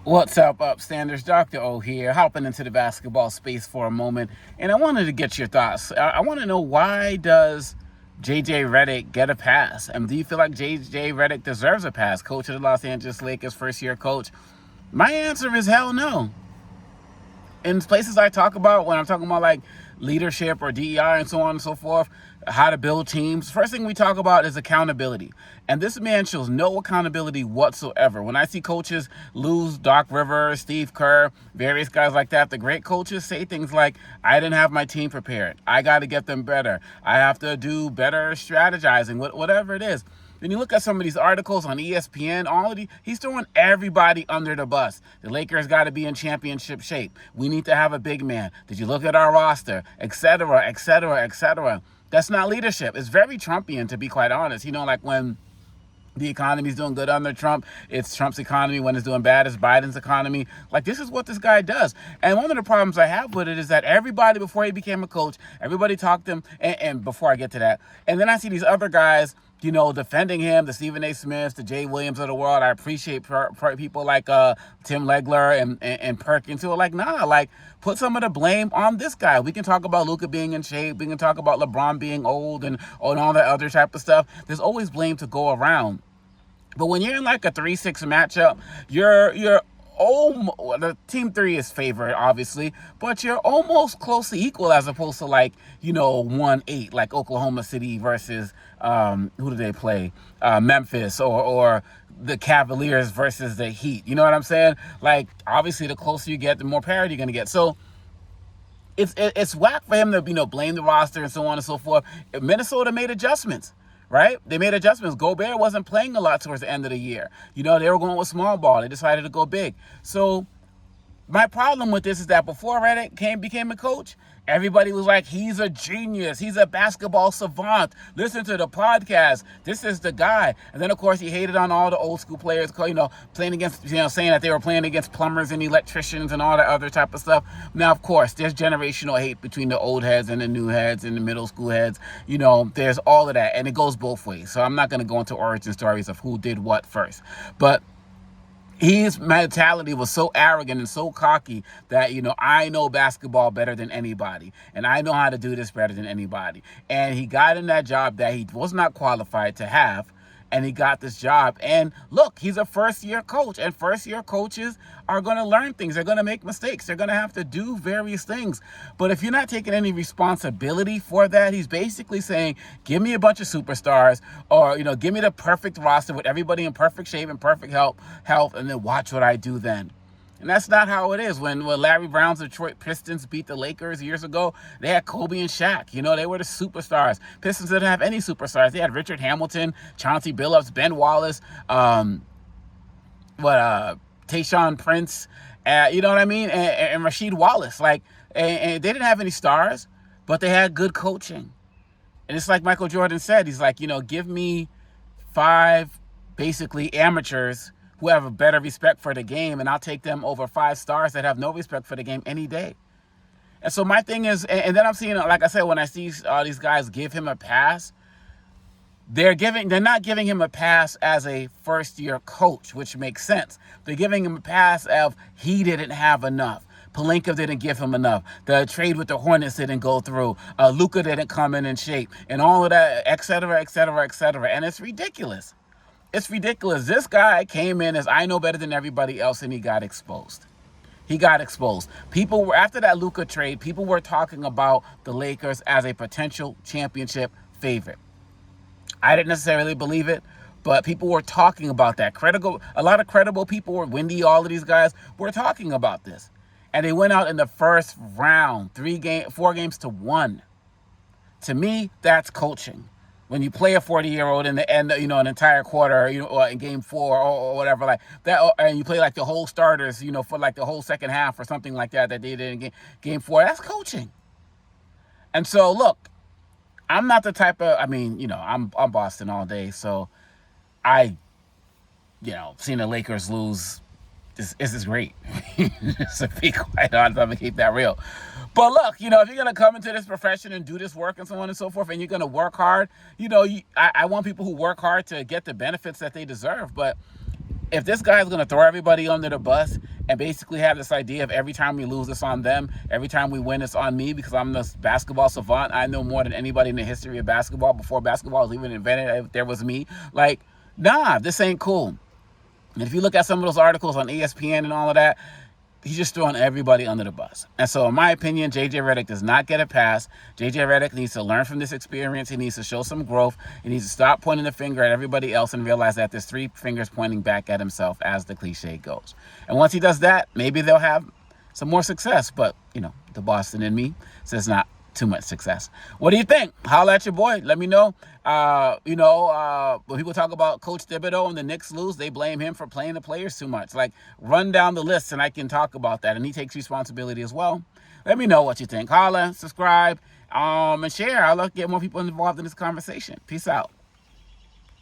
What's up, upstanders? Dr. O here, hopping into the basketball space for a moment, and I wanted to get your thoughts. I want to know, why does JJ Redick get a pass? And do you feel like JJ Redick deserves a pass? Coach of the Los Angeles Lakers, first-year coach. My answer is hell no. In places I talk about, when I'm talking about like leadership or DEI and so on and so forth, how to build teams, first thing we talk about is accountability. And this man shows no accountability whatsoever. When I see coaches lose, Doc Rivers, Steve Kerr, various guys like that, the great coaches say things like, I didn't have my team prepared. I got to get them better. I have to do better strategizing, whatever it is. Then you look at some of these articles on ESPN, he's throwing everybody under the bus. The Lakers got to be in championship shape. We need to have a big man. Did you look at our roster? Et cetera, et cetera, et cetera. That's not leadership. It's very Trumpian, to be quite honest. Like when the economy's doing good under Trump, it's Trump's economy. When it's doing bad, it's Biden's economy. Like, this is what this guy does. And one of the problems I have with it is that everybody, before he became a coach, everybody talked to him, and before I get to that, and then I see these other guys, defending him, the Stephen A. Smiths, the Jay Williams of the world. I appreciate people like Tim Legler and Perkins who are like, nah, like, put some of the blame on this guy. We can talk about Luka being in shape. We can talk about LeBron being old and all that other type of stuff. There's always blame to go around. But when you're in like a 3-6 matchup, the team 3 is favored, obviously, but you're almost closely equal as opposed to 1-8, like Oklahoma City versus who do they play? Memphis or the Cavaliers versus the Heat. You know what I'm saying? Like, obviously, the closer you get, the more parity you're gonna get. So it's whack for him to blame the roster and so on and so forth. Minnesota made adjustments. Right? They made adjustments. Gobert wasn't playing a lot towards the end of the year. They were going with small ball. They decided to go big. So my problem with this is that before Redick became a coach, everybody was like, he's a genius. He's a basketball savant. Listen to the podcast. This is the guy. And then, of course, he hated on all the old school players, playing against, saying that they were playing against plumbers and electricians and all that other type of stuff. Now, of course, there's generational hate between the old heads and the new heads and the middle school heads. There's all of that. And it goes both ways. So I'm not going to go into origin stories of who did what first. But his mentality was so arrogant and so cocky that, I know basketball better than anybody. And I know how to do this better than anybody. And he got in that job that he was not qualified to have. And he got this job. And look, he's a first-year coach. And first-year coaches are going to learn things. They're going to make mistakes. They're going to have to do various things. But if you're not taking any responsibility for that, he's basically saying, give me a bunch of superstars, or, give me the perfect roster with everybody in perfect shape and perfect health, and then watch what I do then. And that's not how it is. When Larry Brown's Detroit Pistons beat the Lakers years ago, they had Kobe and Shaq. They were the superstars. Pistons didn't have any superstars. They had Richard Hamilton, Chauncey Billups, Ben Wallace, Tayshaun Prince, you know what I mean? And Rasheed Wallace. And they didn't have any stars, but they had good coaching. And it's like Michael Jordan said. He's like, give me 5 basically amateurs who have a better respect for the game, and I'll take them over 5 stars that have no respect for the game any day. And so my thing is, and then I'm seeing, like I said, when I see all these guys give him a pass, they're not giving him a pass as a first-year coach, which makes sense. They're giving him a pass of he didn't have enough. Pelinka didn't give him enough. The trade with the Hornets didn't go through. Luka didn't come in shape, and all of that, et cetera, et cetera, et cetera. And it's ridiculous. It's ridiculous. This guy came in as, I know better than everybody else, and he got exposed. People were, after that Luka trade, people were talking about the Lakers as a potential championship favorite. I didn't necessarily believe it, but people were talking about that. A lot of credible people were, Wendy, all of these guys were talking about this. And they went out in the first round, 4 games to 1. To me, that's coaching. When you play a 40-year-old in the end, an entire quarter, or in game 4 or whatever like that, and you play like the whole starters, for like the whole second half or something like that they did in game 4, that's coaching. And so, look, I'm not the type of, I'm Boston all day, so seeing the Lakers lose is great. Just to be quite honest, I'm going to keep that real. But look, if you're going to come into this profession and do this work and so on and so forth, and you're going to work hard, I want people who work hard to get the benefits that they deserve. But if this guy's going to throw everybody under the bus and basically have this idea of every time we lose, it's on them, every time we win, it's on me because I'm the basketball savant, I know more than anybody in the history of basketball before basketball was even invented, if there was me, like, nah, this ain't cool. And if you look at some of those articles on ESPN and all of that, he's just throwing everybody under the bus. And so in my opinion, JJ Redick does not get a pass. JJ Redick needs to learn from this experience. He needs to show some growth. He needs to stop pointing the finger at everybody else and realize that there's three fingers pointing back at himself, as the cliche goes. And once he does that, maybe they'll have some more success. But, you know, the Boston in me says not too much success. What do you think? Holla at your boy. Let me know. When people talk about Coach Thibodeau and the Knicks lose, they blame him for playing the players too much. Like, run down the list and I can talk about that. And he takes responsibility as well. Let me know what you think. Holla, subscribe, and share. I'd love to get more people involved in this conversation. Peace out.